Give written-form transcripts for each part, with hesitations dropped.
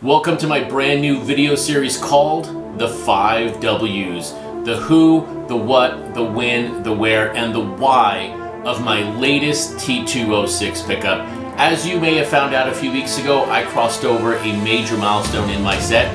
Welcome to my brand new video series called The 5 W's. The who, the what, the when, the where, and the why of my latest T206 pickup. As you may have found out a few weeks ago, I crossed over a major milestone in my set,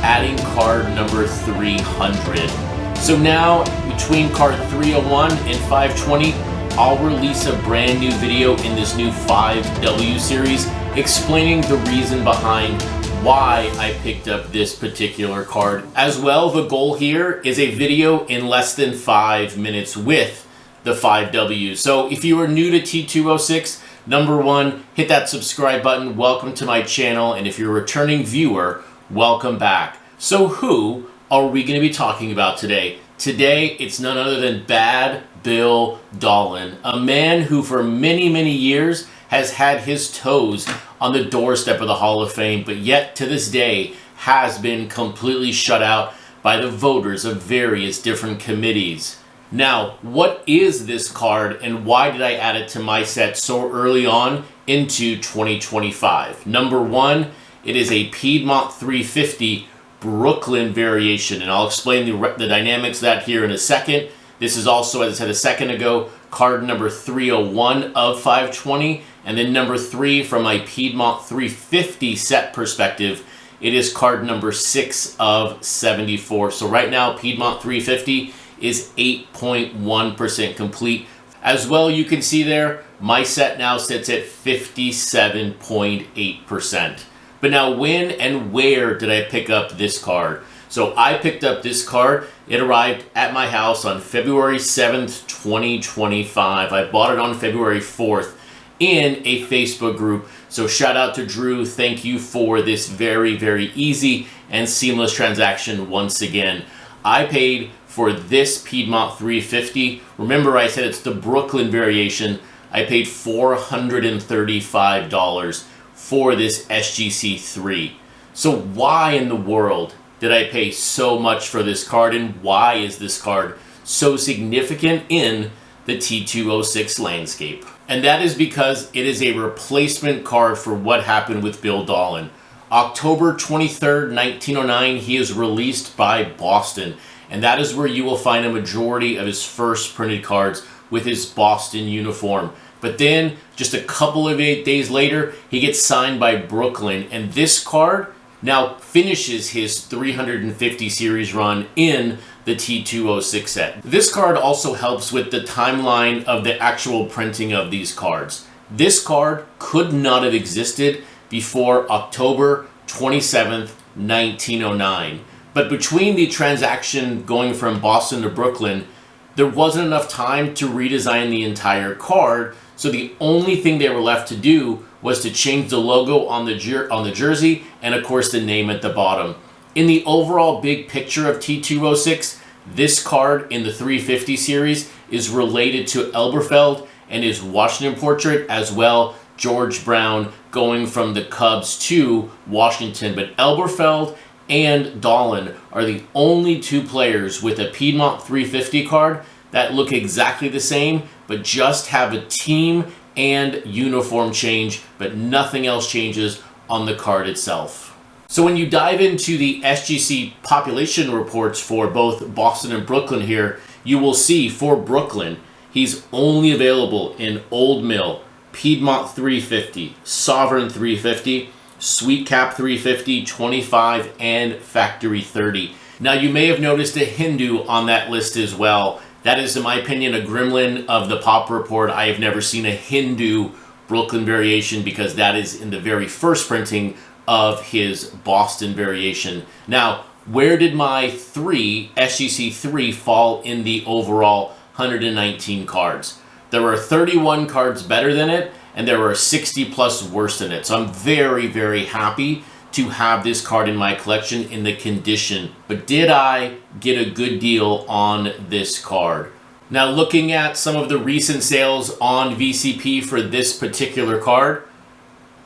adding card number 300. So now, between card 301 and 520, I'll release a brand new video in this new 5W series explaining the reason behind why I picked up this particular card. As well, the goal here is a video in less than 5 minutes with the 5Ws. So if you are new to T206, number one, hit that subscribe button. Welcome to my channel. And if you're a returning viewer, welcome back. So who are we going to be talking about today? Today, it's none other than Bad Bill Dahlen, a man who for many, many years has had his toes on the doorstep of the Hall of Fame, but yet to this day has been completely shut out by the voters of various different committees. Now, what is this card and why did I add it to my set so early on into 2025? Number one, it is a Piedmont 350 Brooklyn variation, and I'll explain the dynamics of that here in a second. This is also, as I said a second ago, card number 301 of 520, and then number 3 from my Piedmont 350 set perspective, it is card number 6 of 74. So right now, Piedmont 350 is 8.1% complete. As well, you can see there, my set now sits at 57.8%. But now, when and where did I pick up this card? So I picked up this card. It arrived at my house on February 7th, 2025. I bought it on February 4th in a Facebook group. So shout out to Drew. Thank you for this very, very easy and seamless transaction once again. I paid for this Piedmont 350. Remember, I said it's the Brooklyn variation. I paid $435 for this SGC3. So why in the world did I pay so much for this card, and why is this card so significant in the T206 landscape? And that is because it is a replacement card for what happened with Bill Dahlen. October 23rd, 1909, he is released by Boston, and that is where you will find a majority of his first printed cards with his Boston uniform. But then, just a couple of days later, he gets signed by Brooklyn, and this card now finishes his 350 series run in the T206 set. This card also helps with the timeline of the actual printing of these cards. This card could not have existed before October 27th, 1909. But between the transaction going from Boston to Brooklyn, there wasn't enough time to redesign the entire card, so the only thing they were left to do was to change the logo on the jersey and, of course, the name at the bottom. In the overall big picture of T206, this card in the 350 series is related to Elberfeld and his Washington portrait, as well George Brown going from the Cubs to Washington. But Elberfeld and Dahlen are the only two players with a Piedmont 350 card that look exactly the same, but just have a team and uniform change, but nothing else changes on the card itself. So when you dive into the SGC population reports for both Boston and Brooklyn here, you will see for Brooklyn, he's only available in Old Mill, Piedmont 350, Sovereign 350, Sweet Cap 350, 25, and Factory 30. Now you may have noticed a Hindu on that list as well. That is, in my opinion, a gremlin of the pop report. I have never seen a Hindu Brooklyn variation because that is in the very first printing of his Boston variation. Now, where did my SGC 3 fall in the overall 119 cards? There were 31 cards better than it, and there were 60 plus worse than it. So I'm very, very happy to have this card in my collection in the condition. But did I get a good deal on this card? Now, looking at some of the recent sales on VCP for this particular card,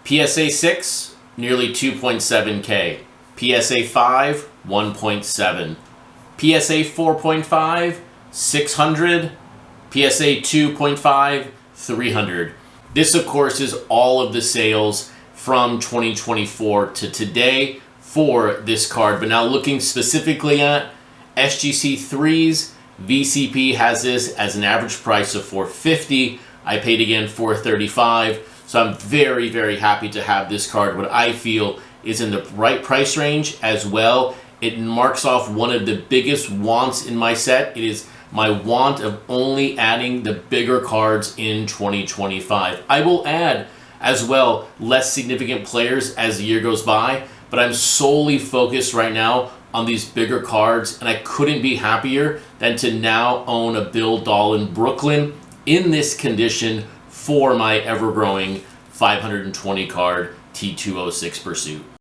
PSA 6, nearly 2.7K. PSA 5, 1.7. PSA 4.5, 600. PSA 2.5, 300. This, of course, is all of the sales from 2024 to today for this card. But now looking specifically at SGC 3s, VCP has this as an average price of $450. I paid again $435. So I'm very, very happy to have this card. What I feel is in the right price range as well. It marks off one of the biggest wants in my set. It is my want of only adding the bigger cards in 2025. I will add as well less significant players as the year goes by, but I'm solely focused right now on these bigger cards, and I couldn't be happier than to now own a Bill Dahlen Brooklyn in this condition for my ever-growing 520 card T206 Pursuit.